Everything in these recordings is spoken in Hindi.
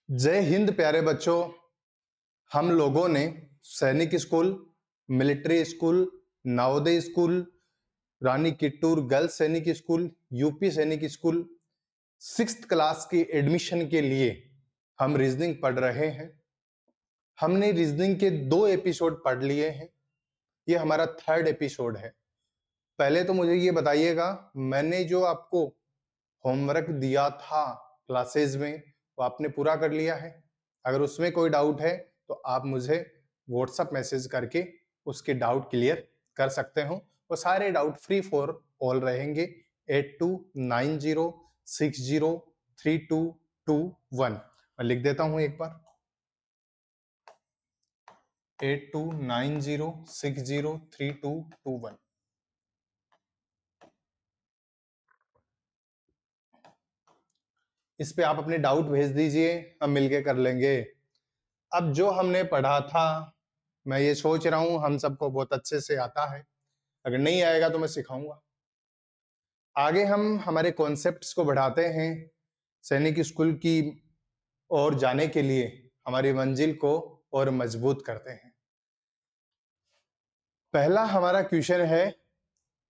जय हिंद प्यारे बच्चों। हम लोगों ने Sainik school, military school, Navodaya school, Rani Kittur girls Sainik school, UP Sainik school, 6th class की एडमिशन के लिए हम रीजनिंग पढ़ रहे हैं। हमने रीजनिंग के 2 एपिसोड पढ़ लिए हैं। ये हमारा 3rd एपिसोड है। पहले तो मुझे ये बताइएगा, मैंने जो आपको होमवर्क दिया था क्लासेस में, वो आपने पूरा कर लिया है? अगर उसमें कोई डाउट है तो आप मुझे व्हाट्सएप मैसेज करके उसके डाउट क्लियर कर सकते हो। वो सारे डाउट फ्री फॉर ऑल रहेंगे। 8290603221 मैं लिख देता हूं एक बार। 8290603221। इस पे आप अपने डाउट भेज दीजिए, हम मिलके कर लेंगे। अब जो हमने पढ़ा था, मैं ये सोच रहा हूं हम सबको बहुत अच्छे से आता है। अगर नहीं आएगा तो मैं सिखाऊंगा। आगे हम हमारे कॉन्सेप्ट्स को बढ़ाते हैं। सैनिक स्कूल की ओर जाने के लिए हमारी मंजिल को और मजबूत करते हैं। पहला हमारा क्वेश्चन है,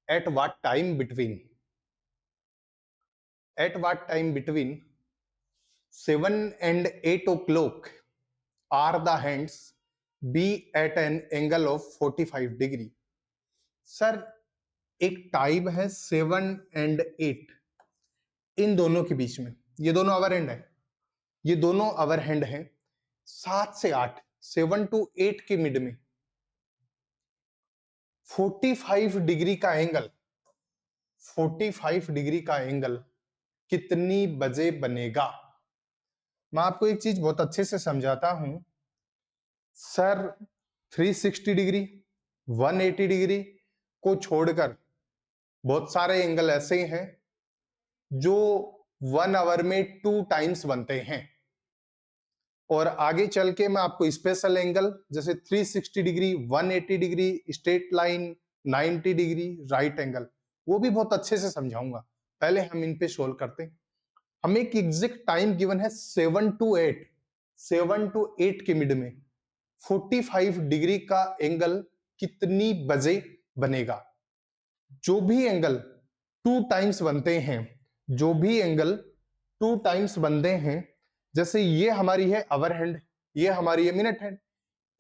at what time between 7 and 8 o'clock are the hands be at an angle of 45 degree। Sir, एक टाइम है 7 and 8, इन दोनों के बीच में, ये दोनों अवर हैंड है, ये दोनों अवर हैंड है। 7 से 8, 7 to 8 के मिड में 45 डिग्री का एंगल, 45 डिग्री का एंगल कितनी बजे बनेगा? मैं आपको एक चीज बहुत अच्छे से समझाता हूं। सर, 360 डिग्री, 180 डिग्री को छोड़कर बहुत सारे एंगल ऐसे हैं जो 1 आवर में 2 टाइम्स बनते हैं। और आगे चल के मैं आपको स्पेशल एंगल जैसे 360 degree, 180 degree, straight line, 90 degree, right angle, वो भी बहुत अच्छे से समझाऊंगा। पहले हम इन पे सोल्व करते हैं। हमें एक एग्जैक्ट टाइम गिवन है 7 to 8, 7 to 8 के मिड में 45 डिग्री का एंगल कितनी बजे बनेगा? जो भी एंगल 2 टाइम्स बनते हैं, जो भी एंगल 2 टाइम्स बनते हैं, जैसे ये हमारी है अवर हैंड, ये हमारी है मिनट हैंड।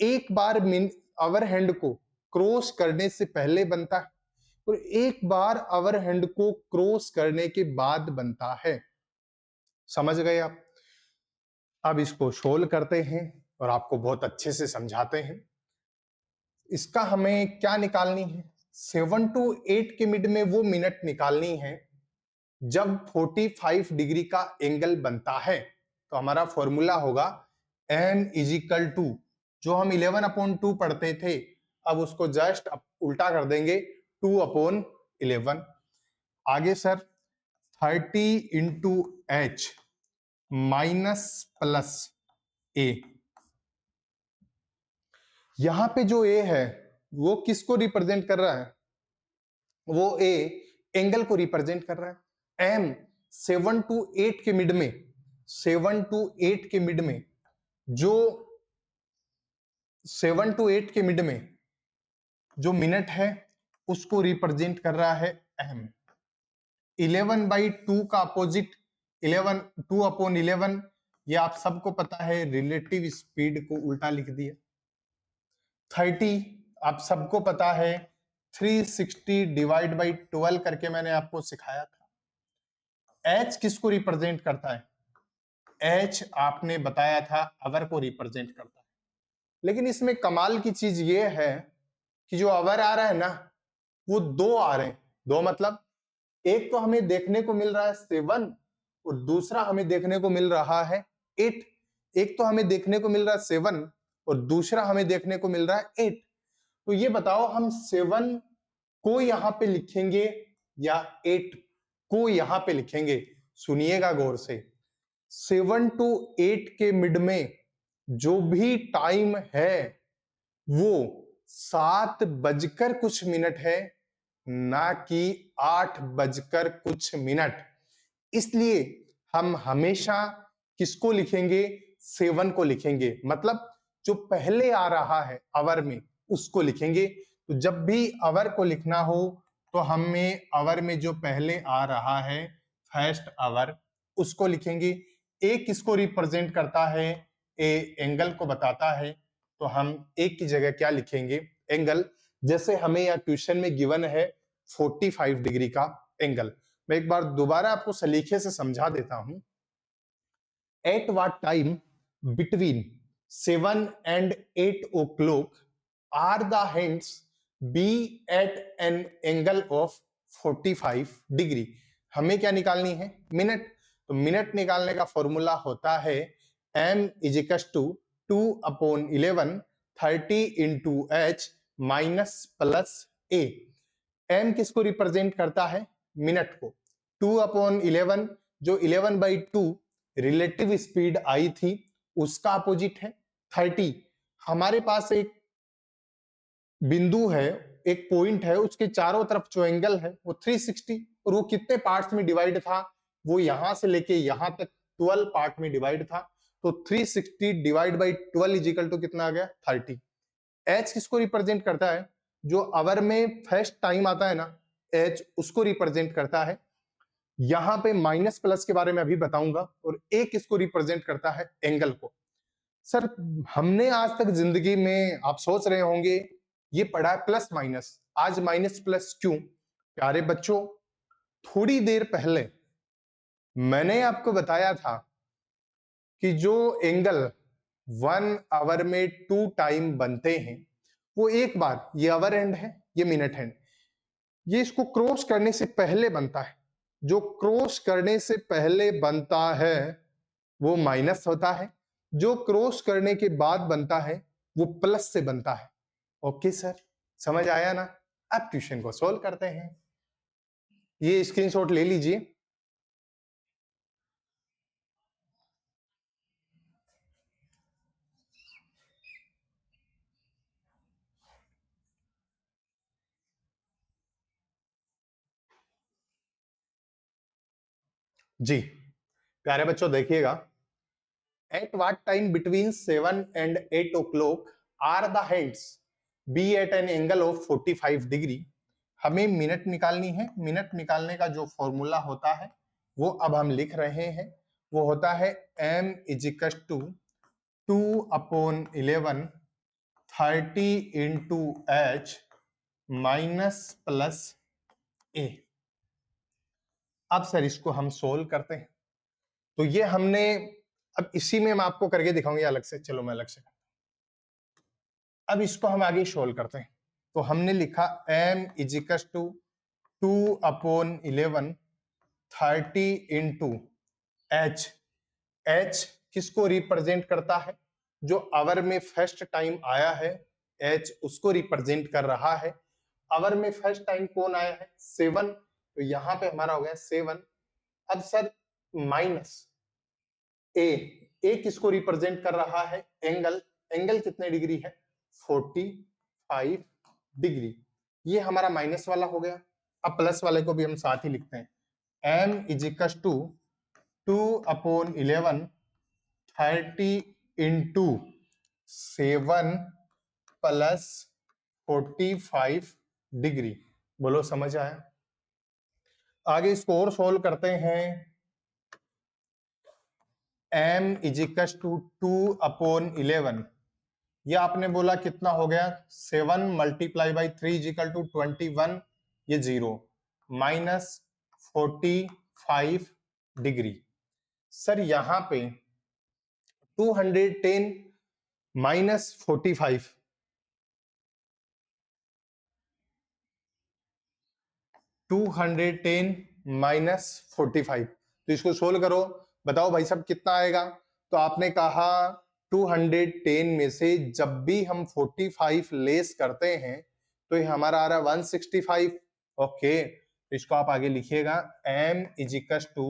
एक बार अवर हैंड को क्रॉस करने से पहले बनता है और एक बार अवर हैंड को क्रॉस करने के बाद बनता है। समझ गए आप? अब इसको सोल्व करते हैं और आपको बहुत अच्छे से समझाते हैं। इसका हमें क्या निकालनी है? 7 to 8 के मिड में वो मिनट निकालनी है जब 45 डिग्री का एंगल बनता है। तो हमारा फॉर्मूला होगा m इजिकल टू, जो हम 11/2 पढ़ते थे, अब उसको जस्ट उल्टा कर देंगे, 2/11। आगे sir 30 into H minus plus a. यहां पे जो ए है वो किसको रिप्रेजेंट कर रहा है? वो ए एंगल को रिप्रेजेंट कर रहा है। एम 7 to 8 के मिड में, 7 to 8 के मिड में, जो 7 to 8 के मिड में जो मिनट है उसको रिप्रेजेंट कर रहा है एम। 11/2 का अपोजिट 11, 2/11, ये आप सबको पता है, रिलेटिव स्पीड को उल्टा लिख दिया। 30 आप सबको पता है, 360 डिवाइड बाई 12 करके मैंने आपको सिखाया था। एच किसको रिप्रेजेंट करता है? एच आपने बताया था अवर को रिप्रेजेंट करता है। लेकिन इसमें कमाल की चीज ये है कि जो अवर आ रहा है ना, वो 2 आ रहे हैं। 2 मतलब एक तो हमें देखने को मिल रहा है 7 और दूसरा हमें देखने को मिल रहा है 8। एक तो हमें देखने को मिल रहा है 7 और दूसरा हमें देखने को मिल रहा है 8। तो ये बताओ, हम 7 को यहां पे लिखेंगे या 8 को यहां पे लिखेंगे? सुनिएगा गौर से। 7 to 8 के मिड में जो भी टाइम है वो 7 बजकर कुछ मिनट है, ना कि 8 बजकर कुछ मिनट। इसलिए हम हमेशा किसको लिखेंगे? 7 को लिखेंगे, मतलब जो पहले आ रहा है आवर में उसको लिखेंगे। तो जब भी आवर को लिखना हो तो हमें आवर में जो पहले आ रहा है फर्स्ट आवर उसको लिखेंगे। ए किसको रिप्रेजेंट करता है? ए एंगल को बताता है, तो हम ए की जगह क्या लिखेंगे? एंगल। जैसे हमें यहाँ ट्यूशन में गिवन है 45 डिग्री का एंगल। मैं एक बार दोबारा आपको सलीके से समझा देता हूं। Eight what time between 7 and 8 o'clock are the hands be at an angle of 45 degree. हमें क्या निकालनी है? मिनट। तो मिनट निकालने का फॉर्मूला होता है m is equal to 2/11 30 into H minus plus A. m किसको रिप्रेजेंट करता है? मिनट को। 2/11 जो 11/2 रिलेटिव स्पीड आई थी उसका अपोजिट है 30। हमारे पास एक बिंदु है, एक पॉइंट है, उसके चारों तरफ जो एंगल है वो 360, और वो कितने पार्ट्स में डिवाइड था? वो यहां से लेके यहां तक 12 पार्ट में डिवाइड था। तो 360 divide by 12 is equal to कितना आ गया? 30। एच किसको रिप्रेजेंट करता है? जो आवर में फर्स्ट टाइम आता है ना, एच उसको रिप्रेजेंट करता है। यहां पे माइनस प्लस के बारे में अभी बताऊंगा। और ए किसको रिप्रेजेंट करता है? एंगल को। सर हमने आज तक जिंदगी में, आप सोच रहे होंगे ये पढ़ा है प्लस माइनस, आज माइनस प्लस क्यों? प्यारे बच्चों, थोड़ी देर पहले मैंने आपको बताया था कि जो एंगल 1 आवर में 2 टाइम बनते हैं वो एक बार, ये आवर एंड है, ये मिनट हैंड, ये इसको क्रॉस करने से पहले बनता है। जो क्रॉस करने से पहले बनता है वो माइनस होता है, जो क्रॉस करने के बाद बनता है वो प्लस से बनता है। ओके सर, समझ आया ना? अब क्वेश्चन को सोल्व करते हैं। ये स्क्रीनशॉट ले लीजिए। जी प्यारे बच्चों देखिएगा, at what time between 7 and 8 o'clock are the hands be at an angle of 45 degree. हमें मिनट निकालनी है। मिनट निकालने का जो फॉर्मूला होता है वो अब हम लिख रहे हैं। वो होता है m is equal to 2/11 30 into H minus plus a. अब सर इसको हम सोल्व करते हैं। तो ये हमने, अब इसी में मैं आपको करके दिखाऊंगी अलग से, चलो मैं अलग से। अब इसको हम आगे सोल्व करते हैं। तो हमने लिखा m is equal to 2/11 30 into H. H किसको रिप्रेजेंट करता है? जो आवर में फर्स्ट टाइम आया है एच उसको रिप्रेजेंट कर रहा है। आवर में फर्स्ट टाइम कौन आया है? 7। तो यहां पे हमारा हो गया 7। अब सर माइनस ए। ए किसको रिप्रेजेंट कर रहा है? एंगल। एंगल कितने डिग्री है? 45 डिग्री। ये हमारा माइनस वाला हो गया। अब प्लस वाले को भी हम साथ ही लिखते हैं। m is equal to 2/11 30 into 7 plus 45 degree. बोलो समझ आया? आगे इसको और सोल्व करते हैं। m इज इक्वल टू 2/11, ये आपने बोला कितना हो गया? 7 multiply by 3 is equal to 21, ये 0 माइनस 45 डिग्री। सर यहां पे 210 माइनस 45, 210 माइनस 45, तो इसको सोल्व करो, बताओ भाई साहब कितना आएगा? तो आपने कहा 210 में से जब भी हम 45 लेस करते हैं तो ये हमारा आ रहा है 165। ओके, तो इसको आप आगे लिखिएगा m is equal to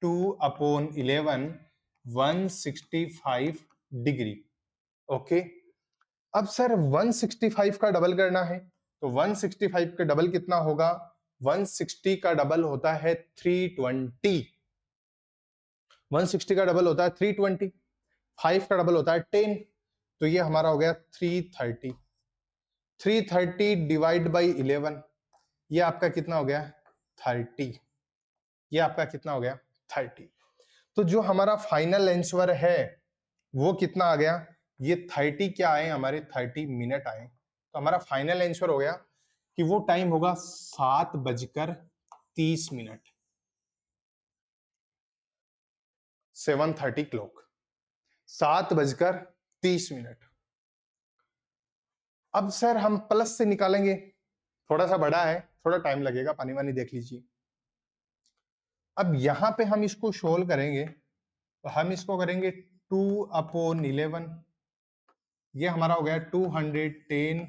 2/11 165 degree. Okay, अब सर 165 का डबल करना है, तो 165 का डबल कितना होगा? 160 का डबल होता है 320। 160 का डबल होता है 320। 5 का डबल होता है 10, तो ये हमारा हो गया 330। 330 डिवाइड बाई 11, ये आपका कितना हो गया 30। ये आपका कितना हो गया 30। तो जो हमारा फाइनल आंसर है वो कितना आ गया, ये 30 क्या आए हमारे 30 मिनट आए। तो हमारा फाइनल आंसर हो गया कि वो टाइम होगा 7:30। 7:30 क्लॉक, 7:30। अब सर हम प्लस से निकालेंगे, थोड़ा सा बड़ा है, थोड़ा टाइम लगेगा, पानी वानी देख लीजिए। अब यहां पे हम इसको सोल्व करेंगे, तो हम इसको करेंगे 2/11, ये हमारा हो गया 210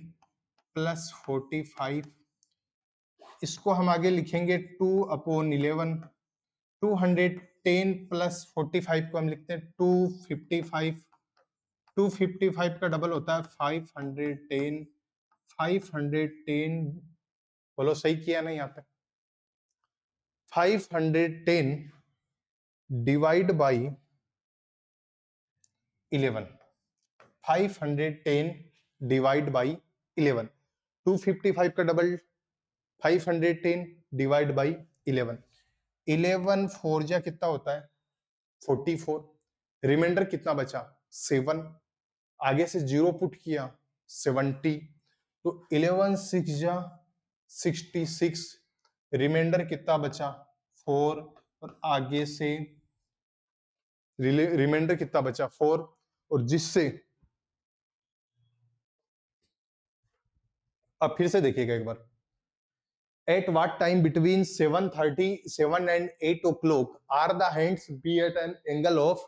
प्लस 45। इसको हम आगे लिखेंगे 2/11, 210 प्लस 45 को हम लिखते हैं 255। 255 का डबल होता है 510। 510, बोलो सही किया ना यहाँ पे, 510 डिवाइड बाई 11। 510 डिवाइड बाई 11, 255 का डबल 510 डिवाइड बाई 11। 11 4 जा कितना होता है 44। रिमाइंडर कितना बचा 7, आगे से 0 पुट किया 70, तो 11 6 जा 66, रिमाइंडर कितना बचा 4, और आगे से रिमाइंडर कितना बचा 4, और जिससे अब फिर से देखिएगा एक बार, at what time between 7:37 and 8 o'clock are the hands be at an angle of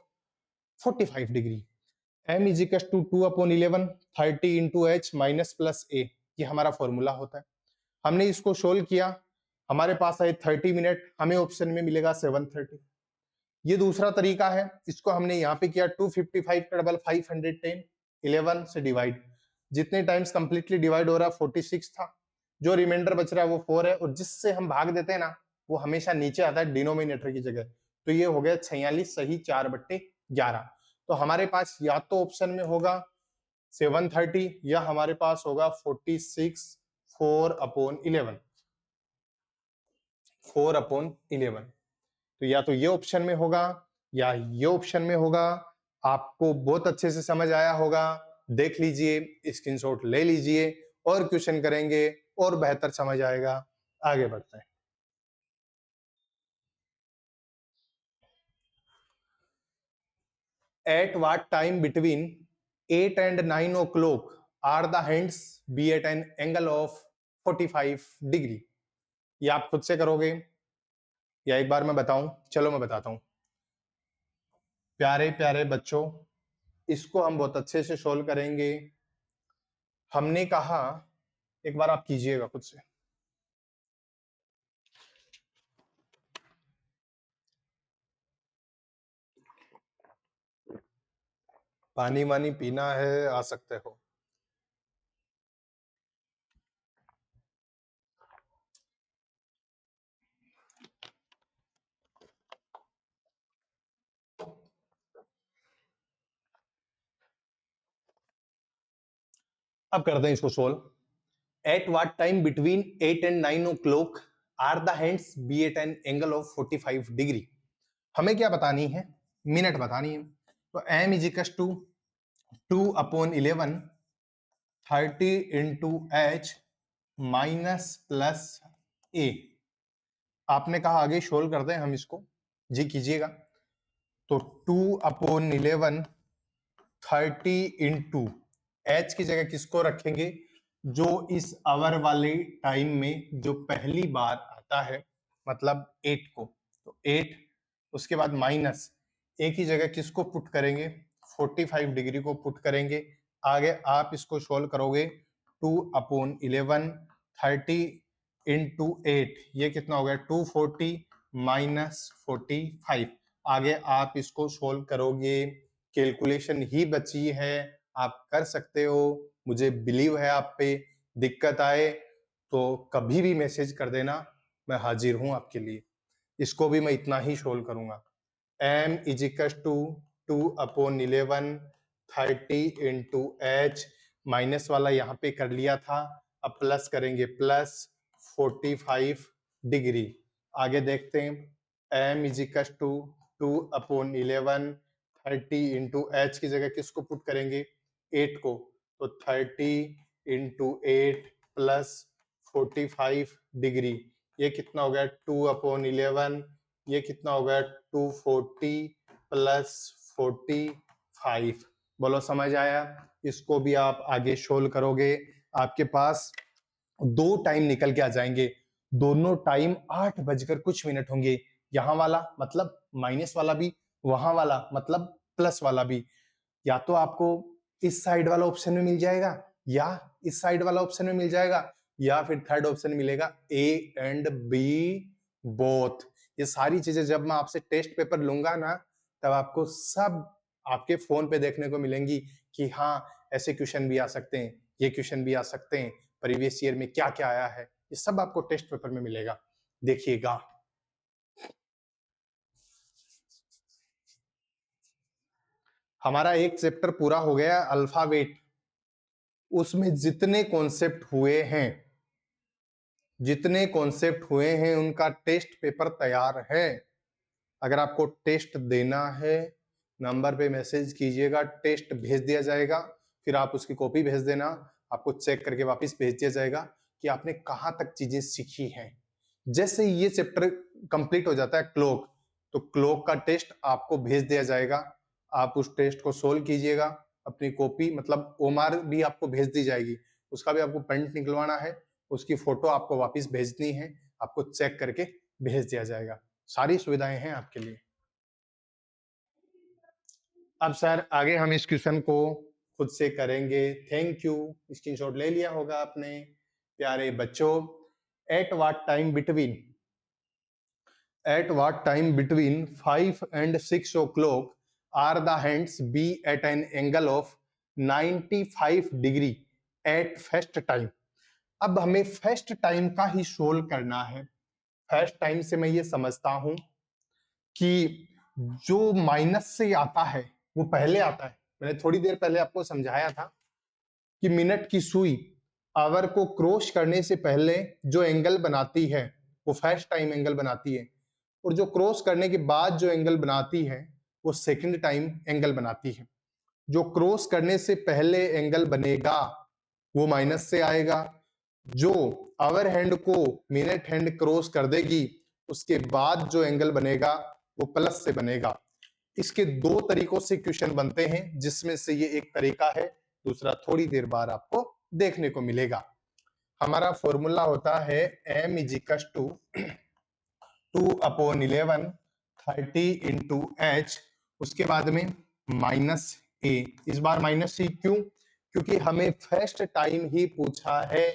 45 degree? m is equals to 2/11 30 into h minus plus a, ये हमारा फॉर्मूला होता है। हमने इसको सोल्व किया, हमारे पास है 30 मिनट, हमें ऑप्शन में मिलेगा 7:30। ये दूसरा तरीका है, इसको हमने यहाँ पे किया 255 का डबल 510, 11 से डिवाइड, जितने टाइम्स कंप्लीटली डिवाइड हो रहा है 46 था, जो रिमाइंडर बच रहा है वो 4 है, और जिससे हम भाग देते हैं ना वो हमेशा नीचे आता है डिनोमिनेटर की जगह, तो ये हो गया 46 सही 4/11। तो हमारे पास या तो ऑप्शन में होगा 7:30 या हमारे पास होगा 46 4/11। 4/11, तो या तो ये ऑप्शन में होगा या ये ऑप्शन में होगा। आपको बहुत अच्छे से समझ आया होगा, देख लीजिए, स्क्रीनशॉट ले लीजिए, और क्वेश्चन करेंगे और बेहतर समझ आएगा। आगे बढ़ते हैं। At what time between 8 and 9 o'clock are the hands be at an angle of 45 degree? ये आप खुद से करोगे या एक बार मैं बताऊं? चलो मैं बताता हूं। प्यारे प्यारे बच्चों, इसको हम बहुत अच्छे से सोल्व करेंगे। हमने कहा, एक बार आप कीजिएगा खुद से। पानी वानी पीना है आ सकते हो। अब करते हैं इसको solve. At what time between 8 and 9 o'clock are the hands be at an angle of 45 degree? हमें क्या बतानी है? मिनट बतानी है। तो m is equal to 2/11 30 into H minus plus a. आपने कहा आगे सोल्व कर दें हम इसको, जी कीजिएगा। तो 2/11 30 इंटू एच की जगह किसको रखेंगे? जो इस आवर वाले टाइम में जो पहली बार आता है, मतलब 8 को, तो 8, उसके बाद माइनस ए की जगह किसको पुट करेंगे? 45 डिग्री को पुट करेंगे। आगे आप इसको सोल्व करोगे, 2/11 30 इंटू 8, ये कितना हो गया 240 माइनस 45। आगे आप इसको सोल्व करोगे, कैलकुलेशन ही बची है, आप कर सकते हो, मुझे बिलीव है आप पे। दिक्कत आए तो कभी भी मैसेज कर देना, मैं हाजिर हूं आपके लिए। इसको भी मैं इतना ही सोल्व करूंगा। m is equal to 2/11 30 into H, minus वाला यहाँ पे कर लिया था, अब प्लस करेंगे, प्लस 45 डिग्री। आगे देखते हैं, m is equal to 2/11 30 into H की जगह किसको पुट करेंगे, 8 को, तो 30 इंटू 8 प्लस 45 डिग्री, ये कितना हो गया 2/11, ये कितना हो गया 240 प्लस 45। बोलो समझ आया? इसको भी आप आगे सोल्व करोगे, आपके पास दो टाइम निकल के आ जाएंगे, दोनों टाइम 8:कुछ होंगे, यहाँ वाला मतलब माइनस वाला भी, वहां वाला मतलब प्लस वाला भी। या तो आपको इस साइड वाला ऑप्शन में मिल जाएगा, या इस साइड वाला ऑप्शन में मिल जाएगा, या फिर थर्ड ऑप्शन मिलेगा ए एंड बी बोथ। ये सारी चीजें जब मैं आपसे टेस्ट पेपर लूंगा ना, तब आपको सब आपके फोन पे देखने को मिलेंगी कि हाँ ऐसे क्वेश्चन भी आ सकते हैं, ये क्वेश्चन भी आ सकते हैं, प्रीवियस ईयर में क्या क्या आया है, ये सब आपको टेस्ट पेपर में मिलेगा, देखिएगा। हमारा एक चैप्टर पूरा हो गया अल्फाबेट, उसमें जितने कॉन्सेप्ट हुए हैं, जितने कॉन्सेप्ट हुए हैं उनका टेस्ट पेपर तैयार है। अगर आपको टेस्ट देना है, नंबर पे मैसेज कीजिएगा, टेस्ट भेज दिया जाएगा, फिर आप उसकी कॉपी भेज देना, आपको चेक करके वापस भेज दिया जाएगा कि आपने कहाँ तक चीजें सीखी हैं। जैसे ये चैप्टर कंप्लीट हो जाता है क्लॉक, तो क्लॉक का टेस्ट आपको भेज दिया जाएगा, आप उस टेस्ट को सोल्व कीजिएगा, अपनी कॉपी मतलब ओमार भी आपको भेज दी जाएगी, उसका भी आपको प्रिंट निकलवाना है, उसकी फोटो आपको वापस भेजनी है, आपको चेक करके भेज दिया जाएगा, सारी सुविधाएं हैं आपके लिए। अब सर आगे हम इस क्वेश्चन को खुद से करेंगे। थैंक यू, स्क्रीनशॉट ले लिया होगा आपने प्यारे बच्चों। At what time between, at what time between 5 and 6 o'clock are the hands be at an angle of 95 degree at first time। अब हमें फर्स्ट टाइम का ही सोल्व करना है। फर्स्ट टाइम से मैं ये समझता हूं कि जो माइनस से आता है वो पहले आता है। मैंने थोड़ी देर पहले आपको समझाया था कि मिनट की सुई आवर को क्रॉस करने से पहले जो एंगल बनाती है वो फर्स्ट टाइम एंगल बनाती है, और जो क्रॉस करने के बाद जो एंगल बनाती है वो सेकंड टाइम एंगल बनाती है। जो क्रॉस करने से पहले एंगल बनेगा वो माइनस से आएगा, जो आवर हैंड को मिनट हैंड क्रॉस कर देगी उसके बाद जो एंगल बनेगा वो प्लस से बनेगा। इसके दो तरीकों से क्वेश्चन बनते हैं, जिसमें से ये एक तरीका है, दूसरा थोड़ी देर बाद आपको देखने को मिलेगा। हमारा फॉर्मूला होता है m is equal to 2/11 30 into H, उसके बाद में माइनस ए। इस बार माइनस सी क्यों? क्योंकि हमें फर्स्ट टाइम ही पूछा है,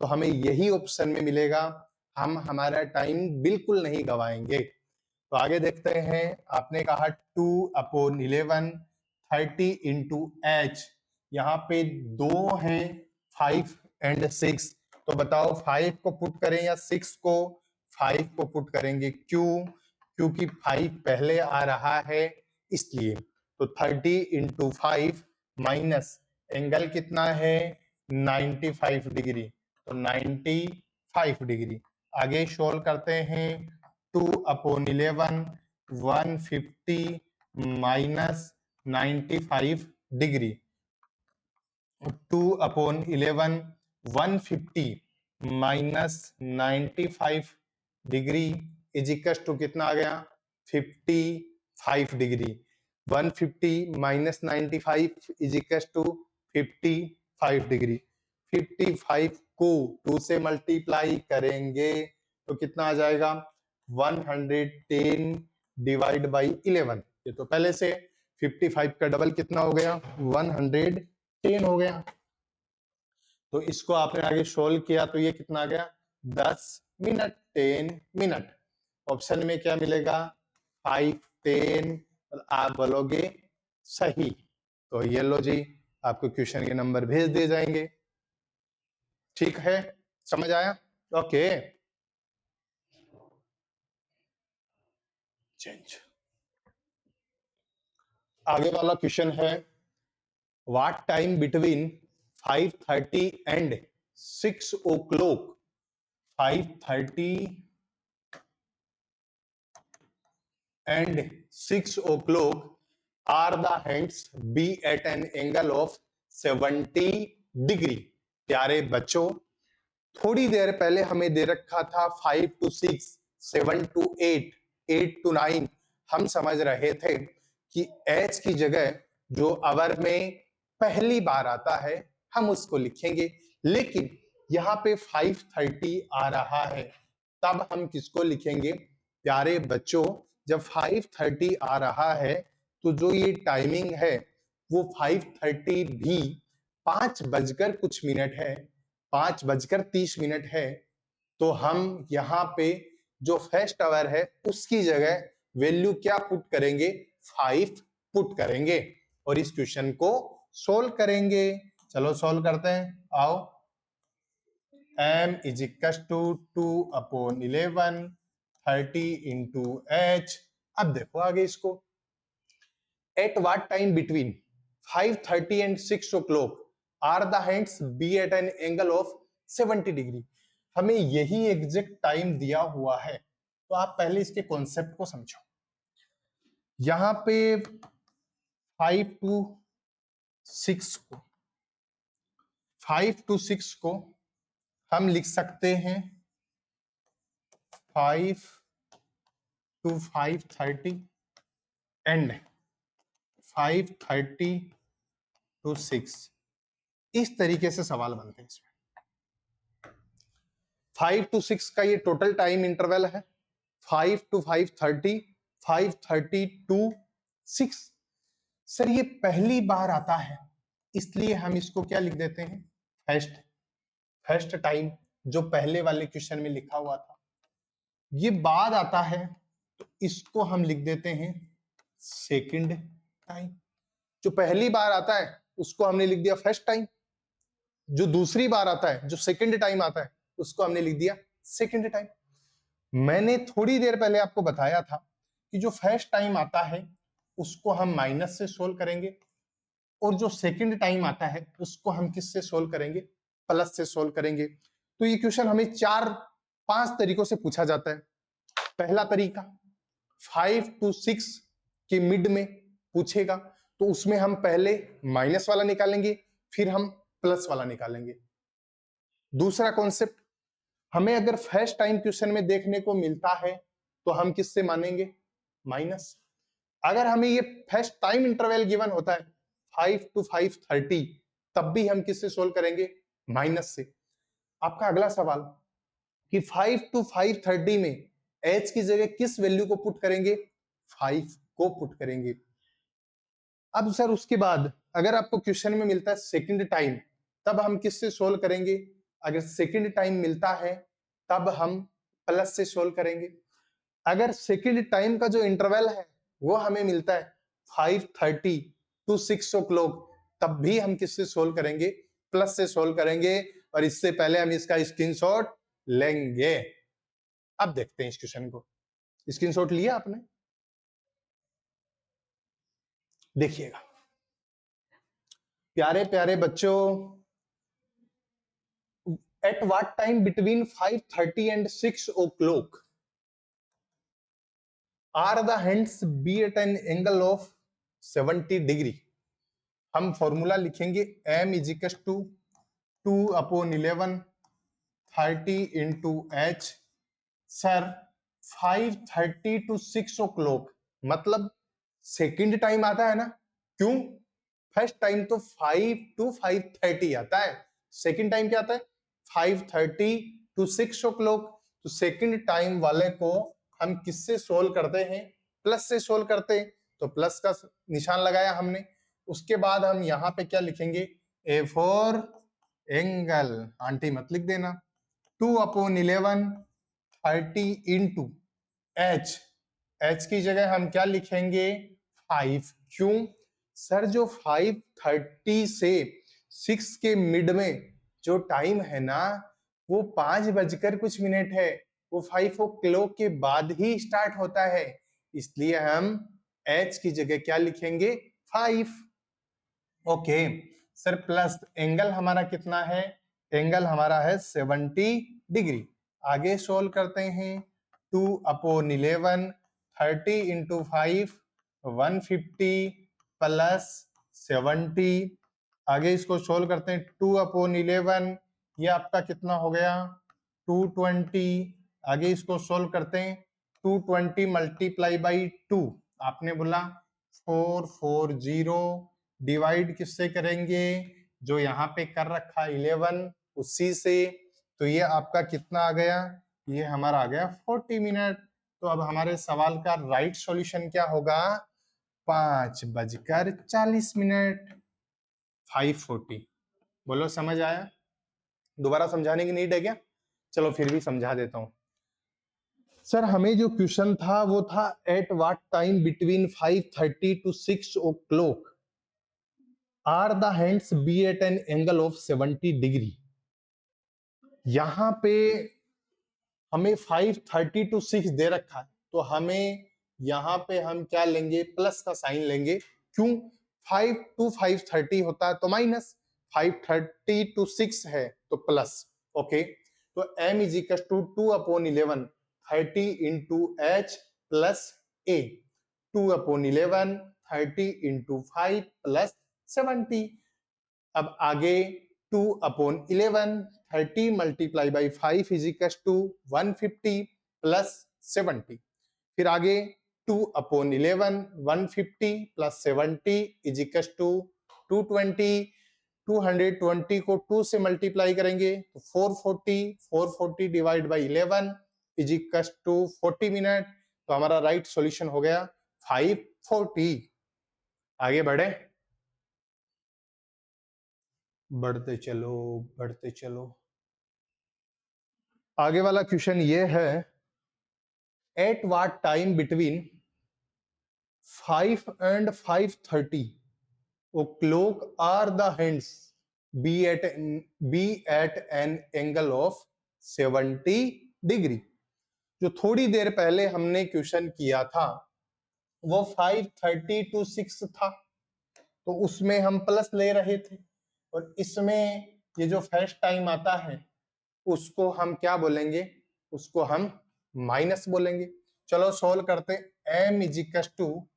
तो हमें यही ऑप्शन में मिलेगा, हम हमारा टाइम बिल्कुल नहीं गवाएंगे। तो आगे देखते हैं, आपने कहा 2/11 30 इंटू एच, यहाँ पे दो हैं 5 एंड 6, तो बताओ 5 को पुट करें या 6 को? 5 को पुट करेंगे, क्यों? क्योंकि 5 पहले आ रहा है इसलिए। तो 30 इंटू 5 माइनस एंगल कितना है 95 डिग्री, तो 95 डिग्री। आगे सोल्व करते हैं, 2/11 150 minus 95 degree, 2/11 150 minus 95 degree is equal to कितना आ गया 55 degree. 150 minus 95 is equal to 55 degree. 55 को 2 से मल्टीप्लाई करेंगे तो कितना आ जाएगा 110 डिवाइड बाई 11। ये तो पहले से 55 का डबल कितना हो गया 110 हो गया। तो इसको आपने आगे सोल्व किया तो ये कितना आ गया 10 मिनट 10 मिनट। ऑप्शन में क्या मिलेगा 5 10, आप बोलोगे सही, तो ये लो जी आपको क्वेश्चन के नंबर भेज दिए जाएंगे। ठीक है, समझ आया? Okay, change. आगे वाला क्वेश्चन है, what time between 5:30 and 6 o'clock, 5:30 and 6 o'clock are the hands be at an angle of 70 degree. प्यारे बच्चों, थोड़ी देर पहले हमें दे रखा था 5 to 6, 7 to 8, 8 to 9। हम समझ रहे थे कि एच की जगह जो आवर में पहली बार आता है हम उसको लिखेंगे, लेकिन यहाँ पे 5:30 आ रहा है, तब हम किसको लिखेंगे? प्यारे बच्चों, जब 5:30 आ रहा है तो जो ये टाइमिंग है वो 5:30 भी 5 बजकर कुछ मिनट है, 5:30 है। तो हम यहाँ पे जो फर्स्ट आवर है उसकी जगह वैल्यू क्या पुट करेंगे? 5 पुट करेंगे और इस क्वेश्चन को सोल्व करेंगे। चलो सोल्व करते हैं, आओ। m is equals to 2/11 30 into h। अब देखो आगे इसको, at what time between 5:30 and 6 o'clock are the hands be at an angle of 70 degree. हमें यही एग्जैक्ट टाइम दिया हुआ है, तो आप पहले इसके कॉन्सेप्ट को समझो। यहां पे 5 to 6 को 5 to 6 को हम लिख सकते हैं 5 to 5:30 एंड 5:30 to 6। इस तरीके से सवाल बनते हैं इसमें। 5 to 6 का ये टोटल टाइम इंटरवल है, 5 to 5:30, 5:30 to 6। सर ये पहली बार आता है, इसलिए हम इसको क्या लिख देते हैं? फर्स्ट टाइम, जो पहले वाले क्वेश्चन में लिखा हुआ था। ये बाद आता है तो इसको हम लिख देते हैं सेकंड टाइम। जो पहली बार आता है उसको हमने लिख दिया फर्स्ट टाइम, जो दूसरी बार आता है, जो सेकंड टाइम आता है, उसको हमने लिख दिया सेकंड टाइम। मैंने थोड़ी देर पहले आपको बताया था कि जो फर्स्ट टाइम आता है उसको हम माइनस से सोल्व करेंगे, और जो सेकंड टाइम आता है उसको हम किससे सोल्व करेंगे? प्लस से सोल्व करेंगे। तो ये क्वेश्चन हमें 4-5 तरीकों से पूछा जाता है। पहला तरीका 5 to 6 के मिड में पूछेगा, तो उसमें हम पहले माइनस वाला निकालेंगे, फिर हम प्लस वाला निकालेंगे। दूसरा कॉन्सेप्ट, हमें अगर फर्स्ट टाइम क्वेश्चन में देखने को मिलता है तो हम किससे मानेंगे? माइनस। अगर हमें ये फर्स्ट टाइम इंटरवल गिवन होता है 5 to 5:30, तब भी हम किससे सोल्व करेंगे? माइनस से। आपका अगला सवाल कि 5 to 5:30 में h की जगह किस वैल्यू को पुट करेंगे? 5 को पुट करेंगे। अब सर उसके बाद अगर आपको क्वेश्चन में मिलता है सेकंड टाइम, तब हम किससे सोल्व करेंगे? अगर सेकंड टाइम मिलता है तब हम प्लस से सोल्व करेंगे। अगर सेकंड टाइम का जो इंटरवल है वो हमें मिलता है 5:30 to 6 o'clock, तब भी हम किससे सोल्व करेंगे? प्लस से सोल्व करेंगे। और इससे पहले हम इसका स्क्रीनशॉट लेंगे। अब देखते हैं इस क्वेश्चन को। स्क्रीनशॉट लिया आपने? देखिएगा प्यारे प्यारे बच्चों, at what time between 5:30 and 6 o'clock are the hands be at an angle of 70 degree. हम फॉर्मूला लिखेंगे m is equal to 2/11 30 into h। Sir 5:30 to 6 o'clock मतलब सेकंड टाइम आता है ना? क्यों? फर्स्ट टाइम तो 5 to 5:30 आता है, सेकंड टाइम क्या आता है? 5:30 to 6 o'clock। तो सेकंड टाइम वाले को हम किससे सोल्व करते हैं? प्लस से सोल्व करते हैं, तो प्लस का निशान लगाया हमने। उसके बाद हम यहाँ पे क्या लिखेंगे? ए फॉर एंगल, आंटी मत लिख देना। 2/11 30 इंटू एच, एच की जगह हम क्या लिखेंगे? 5। क्यों? सर जो 5:30 से 6 के मिड में जो टाइम है ना, वो 5 बजकर कुछ मिनट है, वो 5 o'clock के बाद ही स्टार्ट होता है। इसलिए हम h की जगह क्या लिखेंगे? 5। ओके सर, प्लस एंगल हमारा कितना है? एंगल हमारा है 70 डिग्री। आगे सोल्व करते हैं। 2/11, 30 इंटू 5, 150 प्लस 70। आगे इसको सोल्व करते हैं। 2/11 ये आपका कितना हो गया? 220। आगे इसको सोल्व करते हैं। 220 मल्टीप्लाई बाई 2, आपने बोला 440। डिवाइड किससे करेंगे? जो यहाँ पे कर रखा 11 उसी से। तो ये आपका कितना आ गया? ये हमारा आ गया 40 मिनट। तो अब हमारे सवाल का राइट सॉल्यूशन क्या होगा? 5:40। 5:40। बोलो समझ आया? दोबारा समझाने की नीड है क्या? चलो फिर भी समझा देता हूं। सर हमें जो क्वेश्चन था वो था at what time between 5:30 to 6 o'clock are the hands be at an angle of 70 degree. यहां पे हमें 5:30 टू 6 दे रखा है, तो हमें यहाँ पे हम क्या लेंगे? प्लस का साइन लेंगे। क्यों? 5 टू 5:30 होता है तो माइनस, 5:30 टू 6 है तो प्लस। ओके, तो m is equal to 2/11 30 into H plus A. 2/11 30 into 5 plus 70। अब आगे 2/11 30 multiply by 5 is equal to 150 plus 70। फिर आगे 2/11 150 प्लस 70 इज इक्वल टू 220। 220 को 2 से मल्टीप्लाई करेंगे तो 440। 440 divide by 11 is equal to 40 minute. तो हमारा राइट सॉल्यूशन हो गया 540। आगे बढ़े, बढ़ते चलो बढ़ते चलो। आगे वाला क्वेश्चन ये है at what time between 5 and 5:30 o'clock are the hands be at an angle of 70 degree. जो थोड़ी देर पहले हमने क्वेश्चन किया था वो 5:30 to 6 था, तो उसमें हम प्लस ले रहे थे। और इसमें ये जो फर्स्ट टाइम आता है उसको हम क्या बोलेंगे? उसको हम माइनस बोलेंगे। चलो सोल्व करते। m is equal to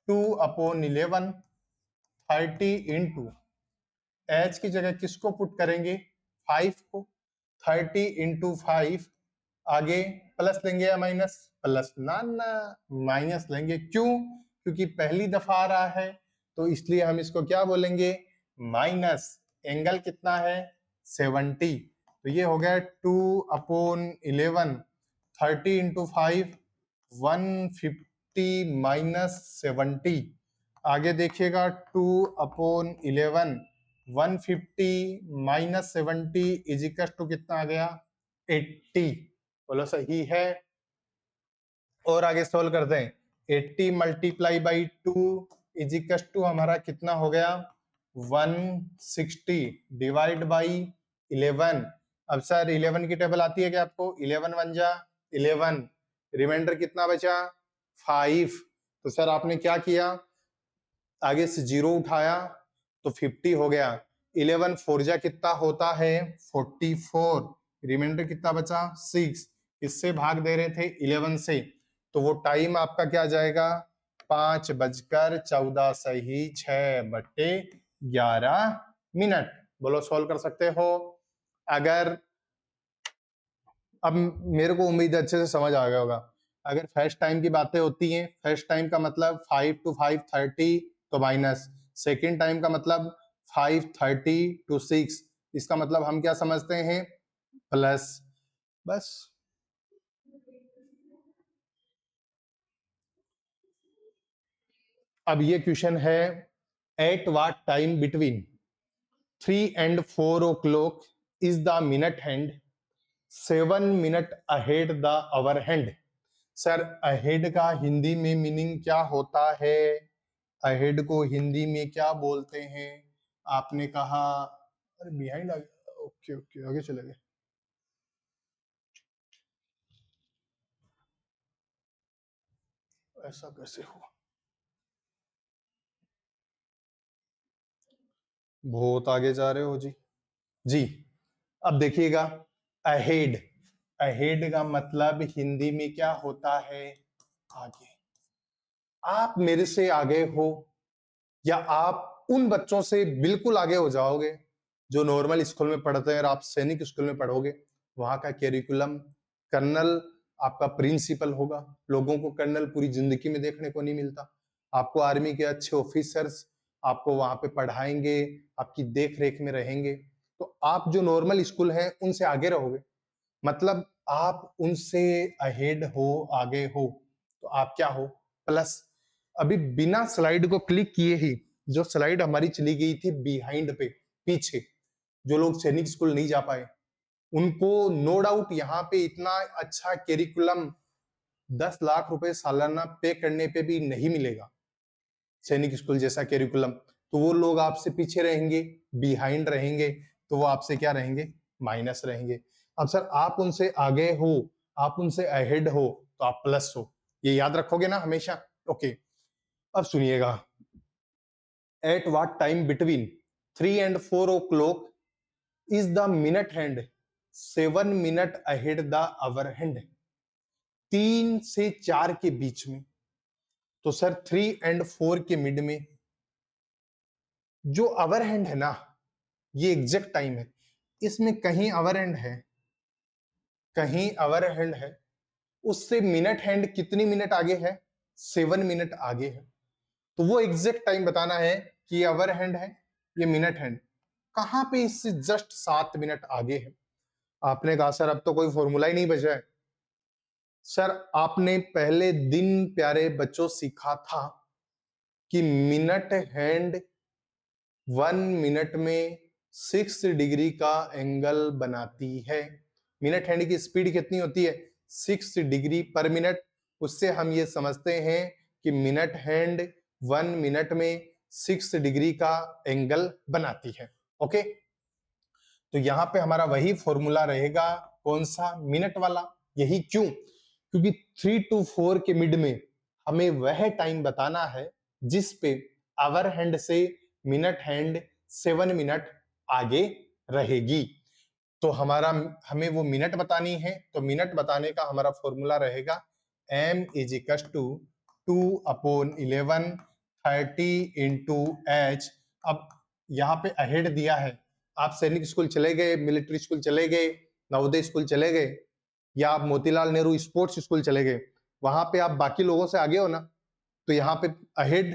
2/11 30 into H की जगह किसको पुट करेंगे? 5 को। 30 इंटू 5 आगे प्लस लेंगे या माइनस? प्लस ना ना, माइनस लेंगे। क्यों? क्योंकि पहली दफा आ रहा है, तो इसलिए हम इसको क्या बोलेंगे? माइनस। एंगल कितना है? 70। तो ये हो गया 2/11 30 इंटू 5 150 माइनस 70। आगे देखिएगा 2/11 150 माइनस 70 इज इक्वल टू कितना आ गया? 80। बोलो सही है। और आगे सोल्व करते हैं। 80 multiply by 2 is equal to हमारा कितना हो गया? 160 डिवाइड बाई 11। अब सर 11 की टेबल आती है क्या आपको? 11 1 जा 11, रिमाइंडर कितना बचा? 5। तो सर आपने क्या किया? आगे से 0 उठाया तो 50 हो गया। 11 4 जा कितना होता है? 44। रिमाइंडर कितना बचा? 6। इससे भाग दे रहे थे 11 से, तो वो टाइम आपका क्या जाएगा? 5:14 सही 6/11 बोलो सॉल्व कर सकते हो? अगर अब मेरे को उम्मीद है अच्छे से समझ आ गया होगा। अगर फर्स्ट टाइम की बातें होती हैं, फर्स्ट टाइम का मतलब 5 to 5:30 तो माइनस, सेकेंड टाइम का मतलब 5:30 to 6, इसका मतलब हम क्या समझते हैं? प्लस। बस। अब ये क्वेश्चन है at what time between 3 and 4 o'clock is the minute hand 7 minute ahead the hour hand. Sir ahead का हिंदी में मीनिंग क्या होता है? अहेड को हिंदी में क्या बोलते हैं? आपने कहा अरे बिहाइंड आ गया। ओके ओके आगे चले गए। ऐसा कैसे हुआ? बहुत आगे जा रहे हो जी। जी, अब देखिएगा, अहेड। अहेड का मतलब हिंदी में क्या होता है? आगे। आप मेरे से आगे हो या आप उन बच्चों से बिल्कुल आगे हो जाओगे जो नॉर्मल स्कूल में पढ़ते हैं और आप सैनिक स्कूल में पढ़ोगे। वहां का कैरिकुलम, कर्नल आपका प्रिंसिपल होगा। लोगों को कर्नल पूरी जिंदगी में देखने को नहीं मिलता। आपको आर्मी के अच्छे ऑफिसर्स आपको वहां पे पढ़ाएंगे, आपकी देख रेख में रहेंगे। तो आप जो नॉर्मल स्कूल है उनसे आगे रहोगे, मतलब आप उनसे अहेड हो, आगे हो। तो आप क्या हो? प्लस। अभी बिना स्लाइड को क्लिक किए ही जो स्लाइड हमारी चली गई थी बिहाइंड पे, पीछे, जो लोग सैनिक स्कूल नहीं जा पाए उनको नो डाउट यहाँ पे इतना अच्छा करिकुलम 10 लाख रुपए सालाना पे करने पे भी नहीं मिलेगा। सैनिक स्कूल जैसा करिकुलम, तो वो लोग आपसे पीछे रहेंगे, बिहाइंड रहेंगे, तो वो आपसे क्या रहेंगे? माइनस रहेंगे। अब सर आप उनसे आगे हो, आप उनसे अहेड हो, तो आप प्लस हो। ये याद रखोगे ना हमेशा? ओके। अब सुनिएगा, eight what time between 3 and 4 o'clock is the minute hand 7 minute ahead the hour hand? 3 से 4 के बीच में। तो सर 3 and 4 के मिड में जो अवर हैंड है ना, ये एग्जैक्ट टाइम है। इसमें कहीं अवर हैंड है, कहीं अवर हैंड है, उससे मिनट हैंड कितनी मिनट आगे है? 7 मिनट आगे है। तो वो एग्जैक्ट टाइम बताना है कि ये अवर हैंड है, ये मिनट हैंड कहां पे इससे जस्ट 7 मिनट आगे है। आपने कहा सर अब तो कोई फॉर्मूला ही नहीं बचा है। सर आपने पहले दिन प्यारे बच्चों सीखा था कि मिनट हैंड 1 मिनट में 6 डिग्री का एंगल बनाती है। मिनट हैंड की स्पीड कितनी होती है? 6 डिग्री पर मिनट। उससे हम ये समझते हैं कि मिनट हैंड 1 मिनट में 6 डिग्री का एंगल बनाती है। ओके, तो यहाँ पे हमारा वही फॉर्मूला रहेगा, कौन सा? मिनट वाला। यही क्यों? क्योंकि 3 to 4 के मिड में हमें वह टाइम बताना है जिस पे आवर हैंड से मिनट हैंड 7 मिनट आगे रहेगी। तो हमारा, हमें वो मिनट बतानी है, तो मिनट बताने का हमारा फॉर्मूला रहेगा m is equal to 2/11 30 × h। अब यहाँ पे अहेड दिया है, आप सैनिक स्कूल चले गए, मिलिट्री स्कूल चले गए, नवोदय स्कूल चले गए, या आप मोतीलाल नेहरू स्पोर्ट्स स्कूल चले गए, वहां पे आप बाकी लोगों से आगे हो ना, तो यहाँ पे अहेड।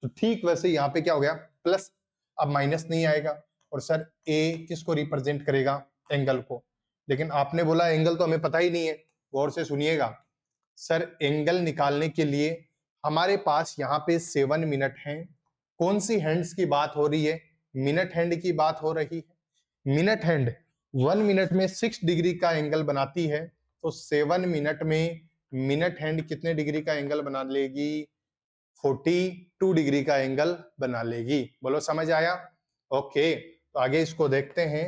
तो ठीक वैसे यहाँ पे क्या हो गया? प्लस। अब माइनस नहीं आएगा। और सर ए किसको रिप्रेजेंट करेगा? एंगल को। लेकिन आपने बोला एंगल तो हमें पता ही नहीं है। गौर से सुनिएगा सर, एंगल निकालने के लिए हमारे पास यहाँ पे 7 मिनट है। कौन सी हैंड्स की बात हो रही है? मिनट हैंड की बात हो रही है। मिनट हैंड 1 मिनट में 6 डिग्री का एंगल बनाती है, तो 7 मिनट में मिनट हैंड कितने डिग्री का एंगल बना लेगी? 42 डिग्री का एंगल बना लेगी। बोलो समझ आया? ओके, तो आगे इसको देखते हैं।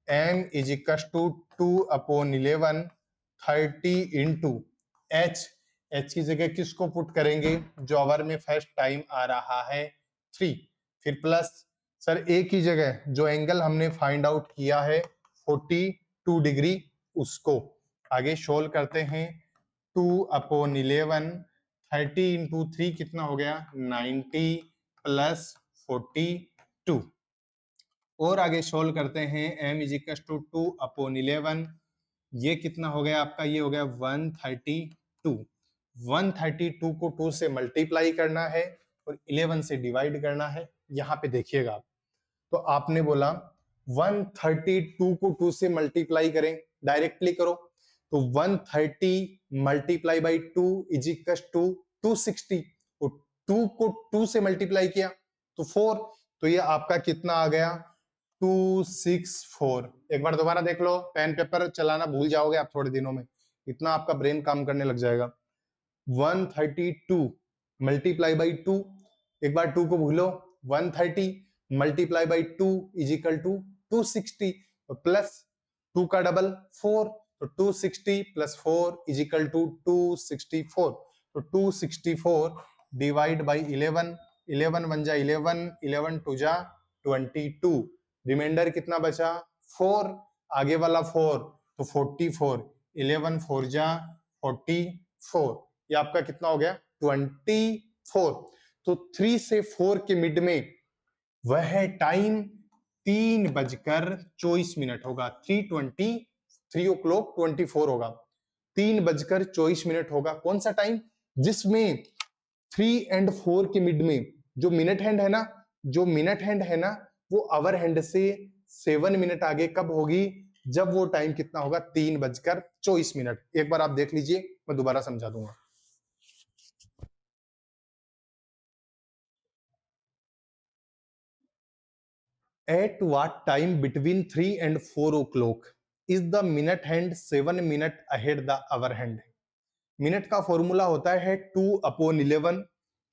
m is equal to 2/11 30 × h की जगह किसको पुट करेंगे? जो आवर में फर्स्ट टाइम आ रहा है 3। फिर प्लस। सर ए की जगह जो एंगल हमने फाइंड आउट किया है 42 डिग्री, उसको आगे सोल्व करते हैं। 2/11 30 × 3 कितना हो गया? 90 प्लस 42। और आगे सोल्व करते हैं। m इज इक्वल टू 2/11, ये कितना हो गया आपका? ये हो गया 132। 132 को 2 से मल्टीप्लाई करना है और 11 से डिवाइड करना है। यहाँ पे देखिएगा आप, तो आपने बोला 132 को 2 से मल्टीप्लाई करें, डायरेक्टली करो, तो 130 multiply by 2 is equal to 260। तो 2 को 2 से मल्टीप्लाई किया तो 4, तो ये आपका कितना आ गया? 264। एक बार दोबारा देख लो, पेन पेपर चलाना भूल जाओगे आप थोड़े दिनों में, इतना आपका ब्रेन काम करने लग जाएगा। 132 मल्टीप्लाई बाई 2, एक बार 2 को भूलो, 130 multiply by 2 is equal to 260, plus 2 का डबल 4, तो 260 प्लस 4 इज इक्वल टू 264। तो 264 डिवाइड बाई 11, 11 1 जा 11, 11 2 जा 22, रिमाइंडर कितना बचा 4, आगे वाला 4 तो 44, 11 4 जा 44, ये आपका कितना हो गया 24। तो 3 से 4 के मिड में वह टाइम 3:24 होगा, 3:24 होगा, 3:24 होगा। कौन सा टाइम? जिसमें 3 और 4 के मिड में जो मिनट हैंड है ना, जो मिनट हैंड है ना, वो आवर हैंड से 7 मिनट आगे कब होगी? जब वो टाइम कितना होगा 3:24। एक बार आप देख लीजिए, मैं दोबारा समझा दूंगा। At what time between 3 and 4 o'clock is the minute hand 7 minute ahead the hour hand? Minute का फॉर्मूला होता है 2/11,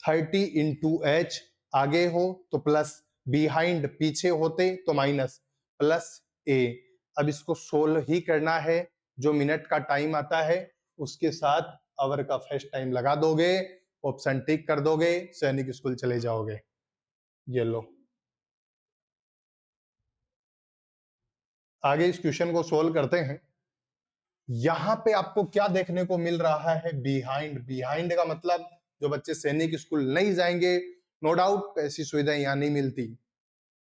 30 इंटू एच, आगे हो तो प्लस, बिहाइंड पीछे होते तो माइनस, प्लस ए। अब इसको सोल्व ही करना है, जो मिनट का टाइम आता है उसके साथ आवर का फर्स्ट टाइम लगा दोगे, ऑप्शन टिक कर दोगे, सैनिक स्कूल चले जाओगे। ये लो, आगे इस क्वेश्चन को सोल्व करते हैं। यहां पे आपको क्या देखने को मिल रहा है? बिहाइंड। बिहाइंड का मतलब जो बच्चे सैनिक स्कूल नहीं जाएंगे, नो डाउट ऐसी सुविधाएं यहाँ नहीं मिलती,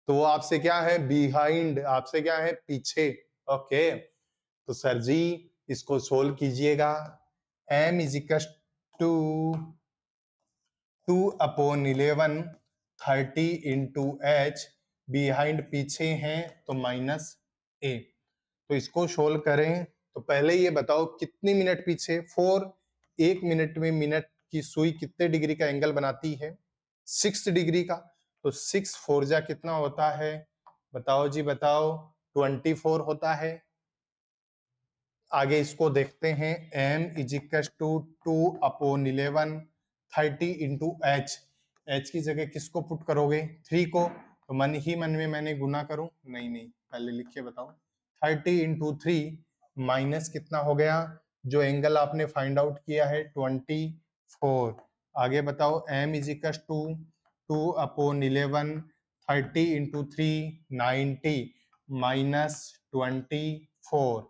तो वो आपसे क्या है? बिहाइंड, आपसे क्या है? पीछे। ओके, तो सर जी इसको सोल्व कीजिएगा। m is equal to 2/11, 30 into H, behind पीछे हैं तो माइनस ए। तो इसको सोल्व करें तो पहले ये बताओ कितनी मिनट पीछे? 4। 1 मिनट में मिनट की सुई कितने डिग्री का एंगल बनाती है? 6 डिग्री का। तो 6 4 जा कितना होता है? बताओ जी बताओ, 24 होता है। आगे इसको देखते हैं। m is equal to 2/11, 30 into H. H की जगह किसको पुट करोगे? 3 को। तो मन ही मन में मैंने गुना करूं? नहीं नहीं, पहले लिख के बताओ। 30 इंटू 3 माइनस कितना हो गया? जो एंगल आपने फाइंड आउट किया है 24। आगे बताओ, m is equal to 2/11, 30 into 3 90 minus 24।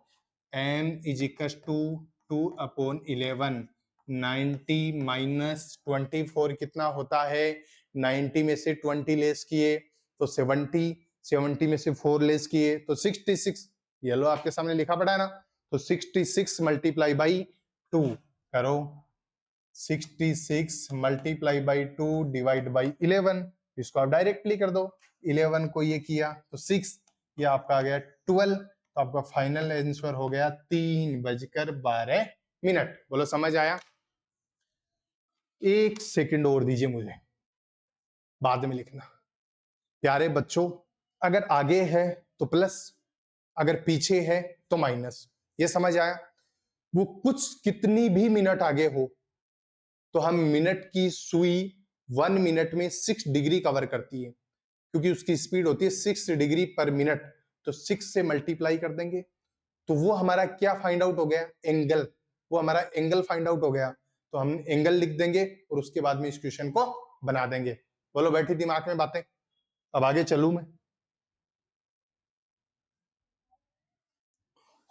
m is equal to 2/11, 90 minus 24 कितना होता है? 90 में से 20 लेस किए तो 70, 70 में से 4 लेस किए तो 66। ये लो आपके सामने लिखा पड़ा है ना, तो 66 मल्टीप्लाई बाई 2 करो, 66 मल्टीप्लाई बाई 2 डिवाइड बाई 11, इसको आप डायरेक्टली कर दो। 11 को ये किया तो 6, ये आपका आ गया 12। तो आपका फाइनल आंसर हो गया 3:12। बोलो समझ आया? 1 सेकंड और दीजिए मुझे, बाद में लिखना। प्यारे बच्चों, अगर आगे है तो प्लस, अगर पीछे है तो माइनस, ये समझ आया? वो कुछ कितनी भी मिनट आगे हो तो हम मिनट की सुई 1 मिनट में 6 डिग्री कवर करती है, क्योंकि उसकी स्पीड होती है 6 डिग्री पर मिनट, तो 6 से मल्टीप्लाई कर देंगे तो वो हमारा क्या फाइंड आउट हो गया? एंगल। वो हमारा एंगल फाइंड आउट हो गया, तो हम एंगल लिख देंगे और उसके बाद में इस क्वेश्चन को बना देंगे। बोलो बैठी दिमाग में बातें? अब आगे चलूं मैं?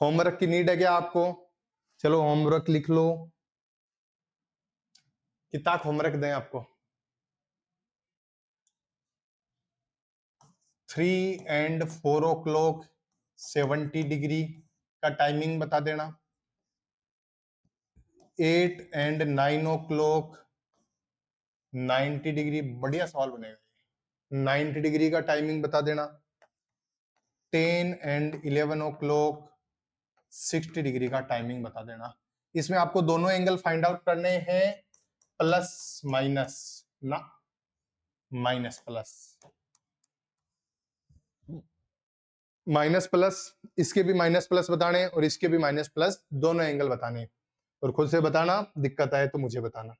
होमवर्क की नीड है क्या आपको? चलो होमवर्क लिख लो। कितना होमवर्क दें आपको? 3 and 4 o'clock 70 डिग्री का टाइमिंग बता देना। 8 and 9 o'clock 90 डिग्री, बढ़िया सवाल बनेगा। 90 डिग्री का टाइमिंग बता देना। 10 and 11 o'clock 60 डिग्री का टाइमिंग बता देना। इसमें आपको दोनों एंगल फाइंड आउट करने हैं, प्लस माइनस ना, माइनस प्लस, माइनस प्लस, इसके भी माइनस प्लस बताने और इसके भी माइनस प्लस, दोनों एंगल बताने। और खुद से बताना, दिक्कत आए तो मुझे बताना।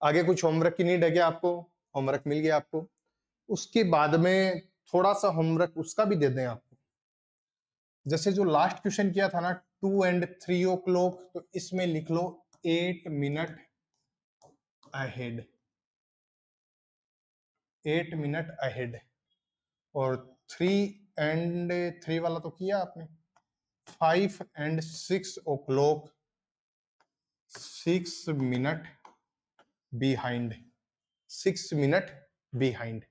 आगे कुछ होमवर्क की नीड है क्या आपको? होमवर्क मिल गया आपको? उसके बाद में थोड़ा सा होमवर्क उसका भी दे दें आपको। जैसे जो लास्ट क्वेश्चन किया था ना 2 and 3 o'clock, तो इसमें लिख लो 8 मिनट अहेड। 8 मिनट अहेड, और 3 वाला तो किया आपने, 5 and 6 o'clock, 6 minute behind, 6 minute behind,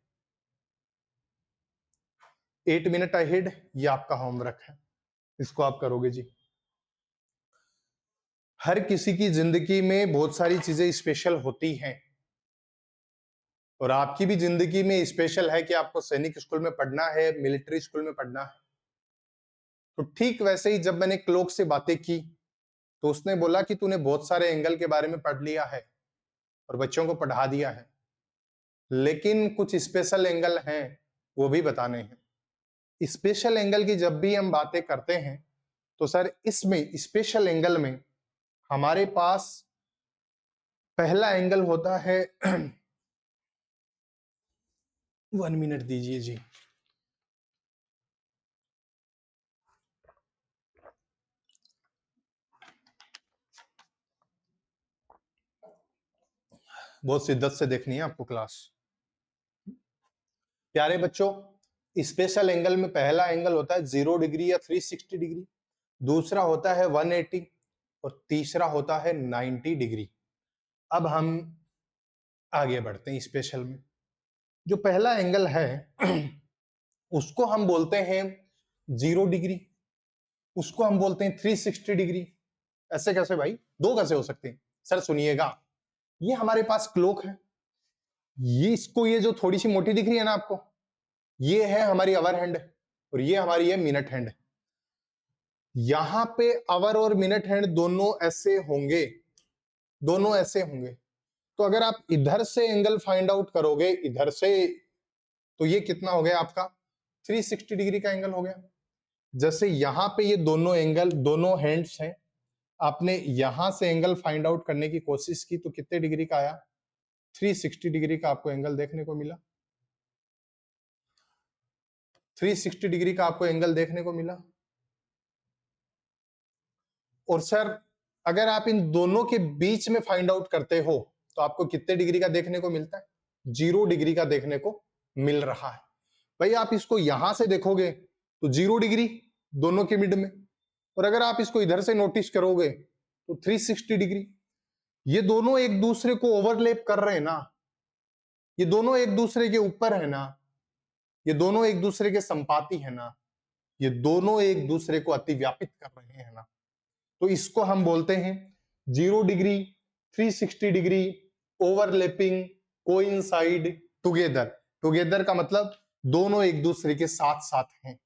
8 minute ahead, ये आपका होमवर्क है, इसको आप करोगे जी। हर किसी की जिंदगी में बहुत सारी चीजें स्पेशल होती हैं, और आपकी भी जिंदगी में स्पेशल है कि आपको सैनिक स्कूल में पढ़ना है, मिलिट्री स्कूल में पढ़ना है। तो ठीक वैसे ही जब मैंने क्लोक से बातें की तो उसने बोला कि तूने बहुत सारे एंगल के बारे में पढ़ लिया है और बच्चों को पढ़ा दिया है, लेकिन कुछ स्पेशल एंगल हैं, वो भी बताने हैं। स्पेशल एंगल की जब भी हम बातें करते हैं तो सर इसमें स्पेशल एंगल में हमारे पास पहला एंगल होता है 1 मिनट दीजिए जी। बहुत शिद्दत से देखनी है आपको क्लास। प्यारे बच्चों, स्पेशल एंगल में पहला एंगल होता है 0 डिग्री या 360 डिग्री, दूसरा होता है 180 और तीसरा होता है 90 डिग्री। अब हम आगे बढ़ते हैं स्पेशल में। जो पहला एंगल है उसको हम बोलते हैं 0 डिग्री, उसको हम बोलते हैं 360 डिग्री। ऐसे कैसे भाई, दो कैसे हो सकते हैं? सर सुनिएगा, ये हमारे पास क्लॉक है, ये जो थोड़ी सी मोटी दिख रही है ना आपको, ये है हमारी आवर हैंड और ये हमारी है मिनट हैंड। यहां पे आवर और मिनट हैंड दोनों ऐसे होंगे, दोनों ऐसे होंगे। तो अगर आप इधर से एंगल फाइंड आउट करोगे इधर से, तो ये कितना हो गया आपका 360 डिग्री का एंगल हो गया। जैसे यहां पे ये दोनों एंगल, दोनों हैंड्स हैं, आपने यहां से एंगल फाइंड आउट करने की कोशिश की तो कितने डिग्री का आया? 360 डिग्री का आपको एंगल देखने को मिला। 360 डिग्री का आपको एंगल देखने को मिला। और सर अगर आप इन दोनों के बीच में फाइंड आउट करते हो तो आपको कितने डिग्री का देखने को मिलता है? 0 डिग्री का देखने को मिल रहा है। भाई आप इसको यहां से देखोगे तो 0 डिग्री दोनों के मिड में, और अगर आप इसको इधर से नोटिस करोगे तो 360 डिग्री। ये दोनों एक दूसरे को ओवरलैप कर रहे हैं ना, ये दोनों एक दूसरे के ऊपर है ना, ये दोनों एक दूसरे के संपाती है ना, ये दोनों एक दूसरे को अतिव्यापित कर रहे हैं ना। तो इसको हम बोलते हैं 0 degree, 360 degree, overlapping, coincide, together. Together का मतलब दोनों एक दूसरे के साथ साथ हैं।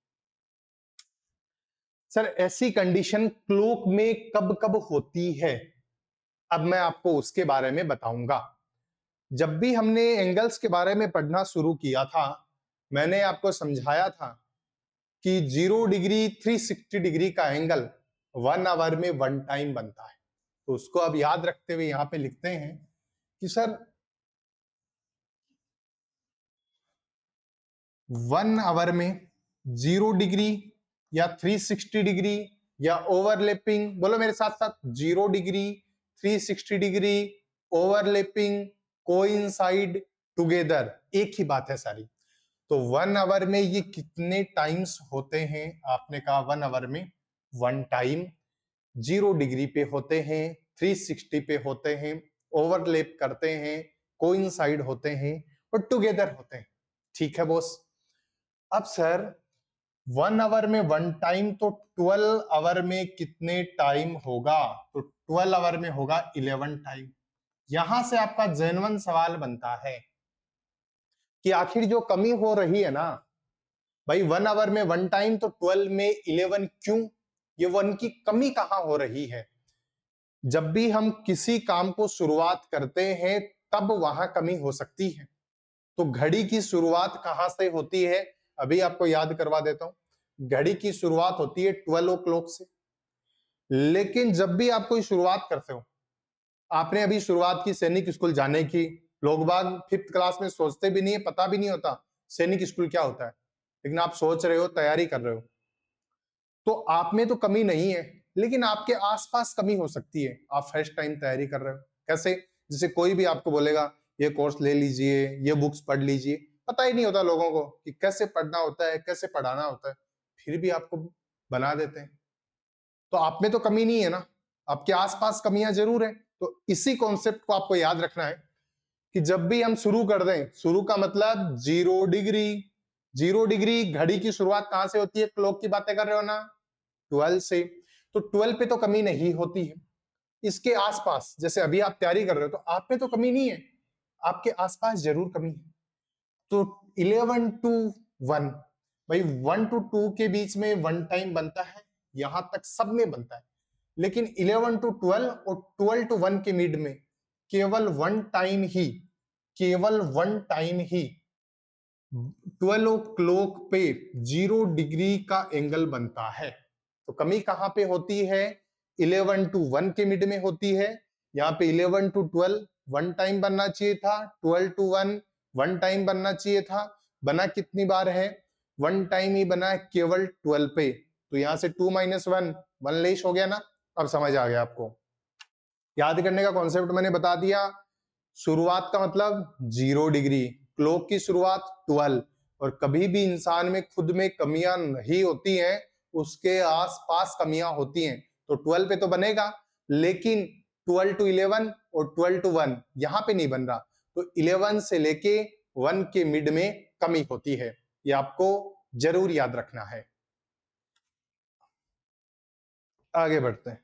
सर ऐसी कंडीशन क्लोक में कब कब होती है? अब मैं आपको उसके बारे में बताऊंगा। जब भी हमने एंगल्स के बारे में पढ़ना शुरू किया था, मैंने आपको समझाया था कि 0 डिग्री 360 डिग्री का एंगल 1 आवर में 1 टाइम बनता है। तो उसको अब याद रखते हुए यहां पे लिखते हैं कि सर 1 आवर में 0 डिग्री या 360 डिग्री या ओवरलैपिंग, बोलो मेरे साथ साथ, 0 degree, 360 degree, overlapping, coincide, together, एक ही बात है सारी। तो 1 आवर में ये कितने टाइम्स होते हैं? आपने कहा 1 आवर में 1 टाइम। 0 डिग्री पे होते हैं, 360 पे होते हैं, ओवरलैप करते हैं, कोइंसाइड होते हैं और टुगेदर होते हैं। ठीक है बॉस। अब सर 1 आवर में 1 टाइम, तो 12 आवर में कितने टाइम होगा? तो 12 आवर में होगा 11 टाइम। यहां से आपका जेन्युइन सवाल बनता है कि आखिर जो कमी हो रही है ना भाई, 1 आवर में 1 टाइम तो 12 में 11 क्यों? ये 1 की कमी कहां हो रही है? जब भी हम किसी काम को शुरुआत करते हैं तब वहां कमी हो सकती है। तो घड़ी की शुरुआत कहां से होती है? अभी आपको याद करवा देता हूं। घड़ी की शुरुआत होती है 12 o'clock से। लेकिन जब भी आप कोई शुरुआत करते हो, आपने अभी शुरुआत की सैनिक स्कूल जाने की, लोग बाग 5th क्लास में सोचते भी नहीं है, पता भी नहीं होता सैनिक स्कूल क्या होता है, लेकिन आप सोच रहे हो, तैयारी कर रहे हो, तो आप में तो कमी नहीं है, लेकिन आपके आसपास कमी हो सकती है। आप फर्स्ट टाइम तैयारी कर रहे हो, कैसे? जैसे कोई भी आपको बोलेगा ये कोर्स ले लीजिए, ये बुक्स पढ़ लीजिए, पता ही नहीं होता लोगों को कि कैसे पढ़ना होता है, कैसे पढ़ाना होता है, फिर भी आपको बना देते हैं। तो आप में तो कमी नहीं है ना, आपके आसपास कमियां जरूर है। तो इसी कॉन्सेप्ट को आपको याद रखना है कि जब भी हम शुरू कर दें, शुरू का मतलब 0 डिग्री, 0 डिग्री घड़ी की शुरुआत कहां से होती है? क्लॉक की बातें कर रहे हो ना, 12 से। तो 12 पे तो कमी नहीं होती है। इसके आसपास जैसे अभी आप तैयारी कर रहे हो तो आप में तो कमी नहीं है, आपके आसपास जरूर कमी है। तो 11 टू 1, भाई 1 टू 2 के बीच में 1 टाइम बनता है, यहां तक सब में बनता है। लेकिन 11 टू 12 और 12 टू 1 के मिड में केवल 1 टाइम ही, केवल 1 टाइम ही 12 ओ क्लॉक पे 0 डिग्री का एंगल बनता है। तो कमी कहां पे होती है? 11 टू 1 के मिड में होती है। यहाँ पे 11 टू 12 1 टाइम बनना चाहिए था, 12 टू 1 1 टाइम बनना चाहिए था। बना कितनी बार है? 1 टाइम ही बना है केवल 12 पे। तो यहां से 2 माइनस 1 1 लेस हो गया ना। अब समझ आ गया आपको। याद करने का कॉन्सेप्ट मैंने बता दिया। शुरुआत का मतलब 0 डिग्री, क्लॉक की शुरुआत 12, और कभी भी इंसान में खुद में कमियां नहीं होती हैं, उसके आसपास कमियां होती हैं। तो 12 पे तो बनेगा, लेकिन 12 टू 11 और 12 टू 1 यहां पे नहीं बन रहा। तो 11 से लेके 1 के मिड में कमी होती है, ये आपको जरूर याद रखना है। आगे बढ़ते हैं,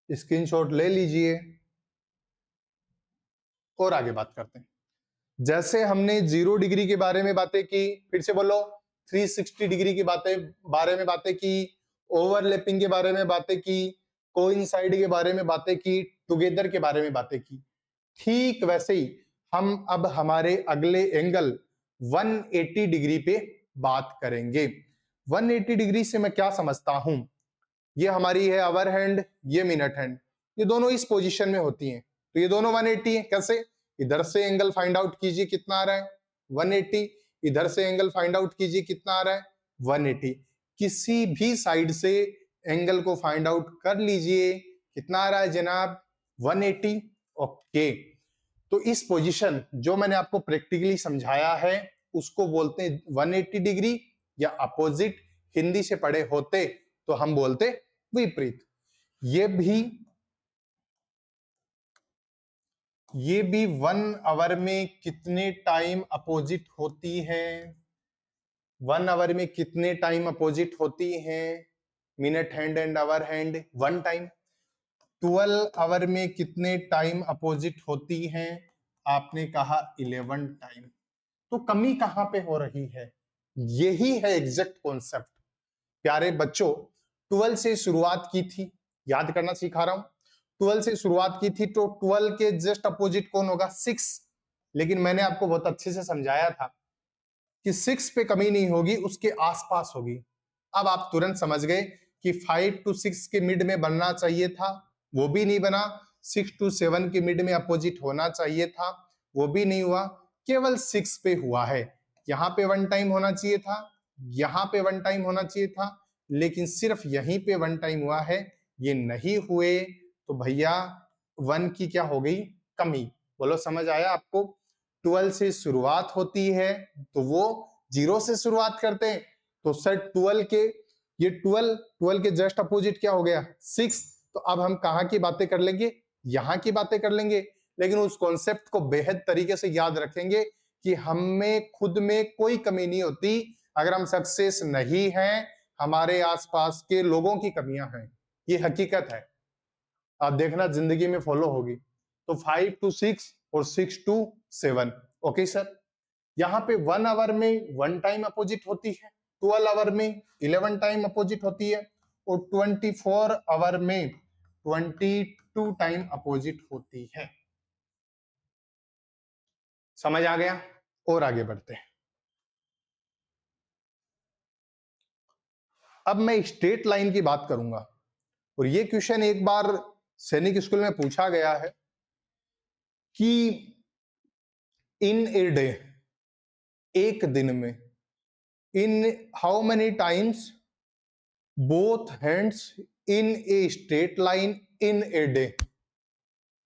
स्क्रीनशॉट ले लीजिए और आगे बात करते हैं। जैसे हमने 0 डिग्री के बारे में बातें की, फिर से बोलो, 360 डिग्री की बारे में बातें की, ओवरलैपिंग के बारे में बातें की, कोइंसाइड के बारे में बातें की, टुगेदर के बारे में बातें की। ठीक वैसे ही हम अब हमारे अगले एंगल 180 डिग्री पे बात करेंगे। 180 डिग्री से मैं क्या समझता हूं? ये हमारी है आवर हैंड, ये मिनट हैंड, ये दोनों इस पोजीशन में होती हैं। तो ये दोनों 180 है। कैसे? इधर से एंगल फाइंड आउट कीजिए कितना आ रहा है, 180। इधर से एंगल फाइंड आउट कीजिए कितना आ रहा है, 180। किसी भी साइड से एंगल को फाइंड आउट कर लीजिए, कितना आ रहा है जनाब, 180। ओके, तो इस पोजीशन जो मैंने आपको प्रैक्टिकली समझाया है उसको बोलते हैं 180 डिग्री, या अपोजिट। हिंदी से पढ़े होते तो हम बोलते विपरीत। ये भी 1 आवर में कितने टाइम अपोजिट होती है? 1 आवर में कितने टाइम अपोजिट होती हैं? Minute hand and hour hand 1 time. 12 hour में कितने टाइम अपोजिट होती हैं? आपने कहा 11 टाइम। तो कमी कहां पे हो रही है? यही है एग्जैक्ट कॉन्सेप्ट। प्यारे बच्चों, 12 से शुरुआत की थी, याद करना सिखा रहा हूं। 12 से शुरुआत की थी, तो 12 के जस्ट अपोजिट कौन होगा? 6। लेकिन मैंने आपको बहुत अच्छे से समझाया था कि 6 पे कमी नहीं होगी, उसके आसपास होगी। अब आप तुरंत समझ गए कि 5 टू 6 के मिड में बनना चाहिए था, वो भी नहीं बना। 6 टू 7 के मिड में अपोजिट होना चाहिए था, वो भी नहीं हुआ। केवल 6 पे हुआ है। यहाँ पे 1 टाइम होना चाहिए था, यहाँ पे 1 टाइम होना चाहिए था, लेकिन सिर्फ यहीं पे 1 टाइम हुआ है, ये नहीं हुए। तो भैया 1 की क्या हो गई? कमी। बोलो, समझ आया आपको? 12 से शुरुआत होती है तो वो 0 से शुरुआत करते हैं। तो सर 12 के, ये 12 के जस्ट अपोजिट क्या हो गया? 6। तो अब हम कहाँ की बातें कर लेंगे? यहाँ की बातें कर लेंगे। लेकिन उस कॉन्सेप्ट को बेहद तरीके से याद रखेंगे कि हम में खुद में कोई कमी नहीं होती। अगर हम सक्सेस नहीं हैं, हमारे आसपास के लोगों की कमियां हैं, ये हकीकत है। आप देखना जिंदगी में फॉलो होगी। तो 5 टू 6 और 6 टू 7। ओके सर, यहाँ पे 1 आवर में 1 टाइम अपोजिट होती है, 12 आवर में 11 टाइम अपोजिट होती है, और 24 आवर में 22 टाइम अपोजिट होती है। समझ आ गया? और आगे बढ़ते हैं। अब मैं स्ट्रेट लाइन की बात करूंगा, और ये क्वेश्चन एक बार सैनिक स्कूल में पूछा गया है कि इन ए डे, एक दिन में, in how many times both hands in a straight line in a day.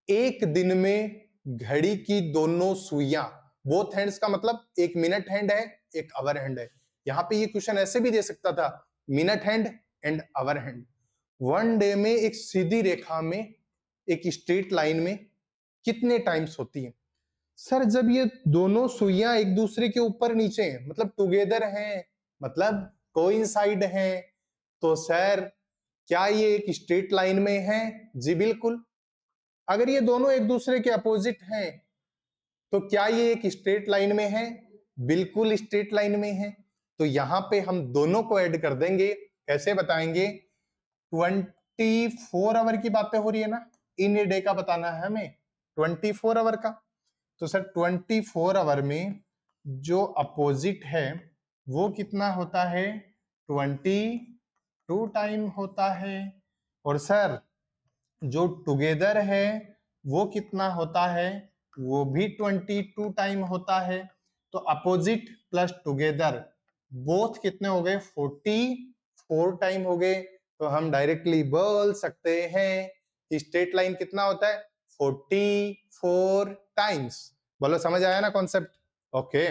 एक दिन में घड़ी की दोनों सुइयां बोथ हैंड्स का मतलब एक मिनट हैंड है, एक आवर हैंड है। यहाँ पे ये क्वेश्चन ऐसे भी दे सकता था, minute hand and hour hand. One day में एक सीधी रेखा में, एक स्ट्रेट लाइन में कितने टाइम्स होती है? सर जब ये दोनों सुइयां एक दूसरे के ऊपर नीचे हैं, मतलब टुगेदर हैं, मतलब कोइंसाइड हैं, तो सर क्या ये एक स्ट्रेट लाइन में है? जी बिल्कुल। अगर ये दोनों एक दूसरे के अपोजिट हैं तो क्या ये एक स्ट्रेट लाइन में है? बिल्कुल स्ट्रेट लाइन में है। तो यहां पे हम दोनों को ऐड कर देंगे। कैसे बताएंगे? 24 आवर की बातें हो रही है ना, इन ए डे का बताना है हमें, 24 आवर का। तो सर 24 आवर में जो अपोजिट है वो कितना होता है? 22 टाइम होता है। और सर जो टुगेदर है वो कितना होता है? वो भी 22 टाइम होता है। तो अपोजिट प्लस टुगेदर बोथ कितने हो गए? 44 टाइम हो गए। तो हम डायरेक्टली बोल सकते हैं कि स्ट्रेट लाइन कितना होता है? 44 टाइम्स। बोलो समझ आया ना कॉन्सेप्ट? ओके।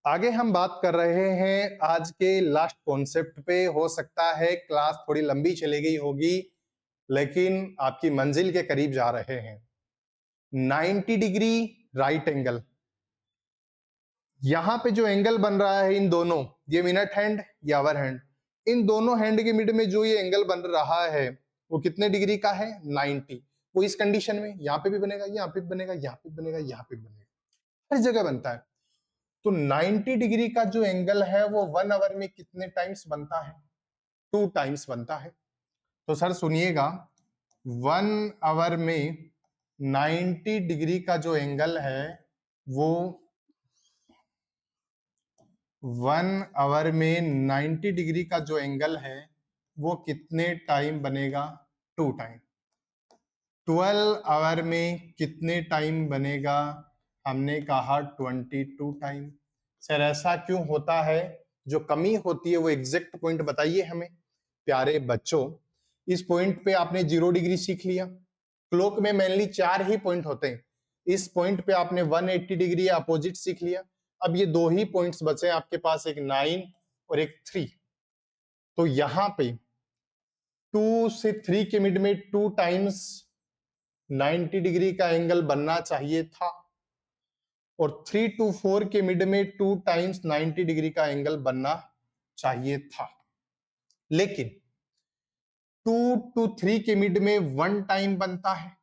आगे हम बात कर रहे हैं आज के लास्ट कॉन्सेप्ट पे। हो सकता है क्लास थोड़ी लंबी चली गई होगी, लेकिन आपकी मंजिल के करीब जा रहे हैं। 90 डिग्री राइट एंगल। यहां पे जो एंगल बन रहा है इन दोनों, ये मिनट हैंड, ये आवर हैंड, इन दोनों हैंड के मिड में जो ये एंगल बन रहा है वो कितने डिग्री का है? 90। वो इस कंडीशन में यहाँ पे भी बनेगा, यहाँ पे भी बनेगा, यहाँ पे भी बनेगा, यहाँ पे भी बनेगा, हर जगह बनता है। तो 90 डिग्री का जो एंगल है वो 1 आवर में कितने टाइम्स बनता है? 2 टाइम्स बनता है। तो सर सुनिएगा, 1 आवर में 90 डिग्री का जो एंगल है वो 1 आवर में 90 डिग्री का जो एंगल है वो कितने टाइम बनेगा? 2 टाइम। 12 आवर में कितने टाइम बनेगा? हमने कहा 22 टाइम। सर ऐसा क्यों होता है? जो कमी होती है वो एग्जैक्ट पॉइंट बताइए हमें। प्यारे बच्चों, इस पॉइंट पे आपने 0 डिग्री सीख लिया। क्लॉक में मेनली 4 ही पॉइंट होते हैं। इस पॉइंट पे आपने 180 डिग्री अपोजिट सीख लिया। अब ये 2 ही पॉइंट्स बचे आपके पास, एक 9 और एक 3। तो यहां पे 2 से 3 के मिड में 2 टाइम्स 90 डिग्री का एंगल बनना चाहिए था, और 3 to 4 के मिड में 2 टाइम्स 90 डिग्री का एंगल बनना चाहिए था। लेकिन 2 to 3 के मिड में 1 टाइम बनता है,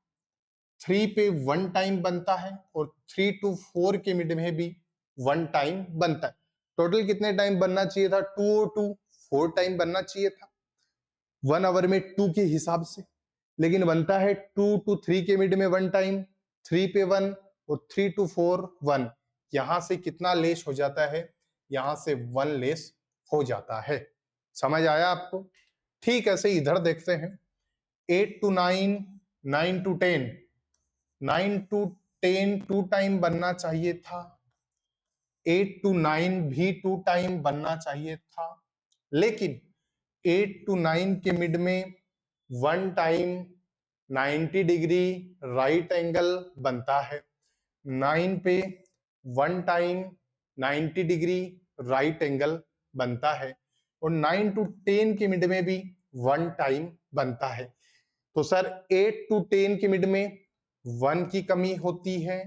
3 पे 1 टाइम बनता है, और 3 to 4 के मिड में भी 1 टाइम बनता है। टोटल कितने टाइम बनना चाहिए था? 2 और 2 4 टाइम बनना चाहिए था 1 आवर में 2 के हिसाब से। लेकिन बनता है 2 to 3 के मिड में 1 टाइम, 3 पे 1, और 3 to 4 1। यहां से कितना लेस हो जाता है? यहां से 1 लेस हो जाता है। समझ आया आपको? ठीक ऐसे इधर देखते हैं। 8 to 9, 9 to 10, 9 to 10 2 टाइम बनना चाहिए था, 8 to 9 भी 2 टाइम बनना चाहिए था। लेकिन 8 to 9 के मिड में 1 टाइम 90 डिग्री राइट एंगल बनता है। 9 पे 1 टाइम 90 डिग्री राइट एंगल बनता है, और 9 to 10 के मिड में भी 1 टाइम बनता है। तो सर 8 to 10 के मिड में 1 की कमी होती है,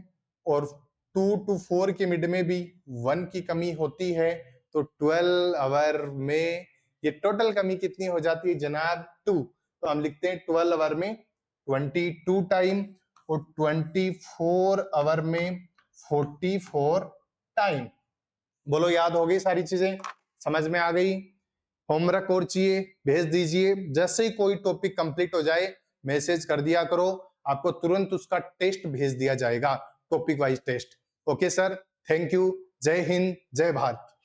और 2 to 4 के मिड में भी 1 की कमी होती है। तो 12 आवर में ये टोटल कमी कितनी हो जाती है जनाब? 2। तो हम लिखते हैं 12 आवर में 22 टाइम, और 24 आवर में 44 टाइम। बोलो याद हो गई सारी चीजें? समझ में आ गई? होमवर्क और चाहिए भेज दीजिए। जैसे ही कोई टॉपिक कंप्लीट हो जाए मैसेज कर दिया करो, आपको तुरंत उसका टेस्ट भेज दिया जाएगा, topic wise test. Okay sir, thank you. जय हिंद, जय भारत।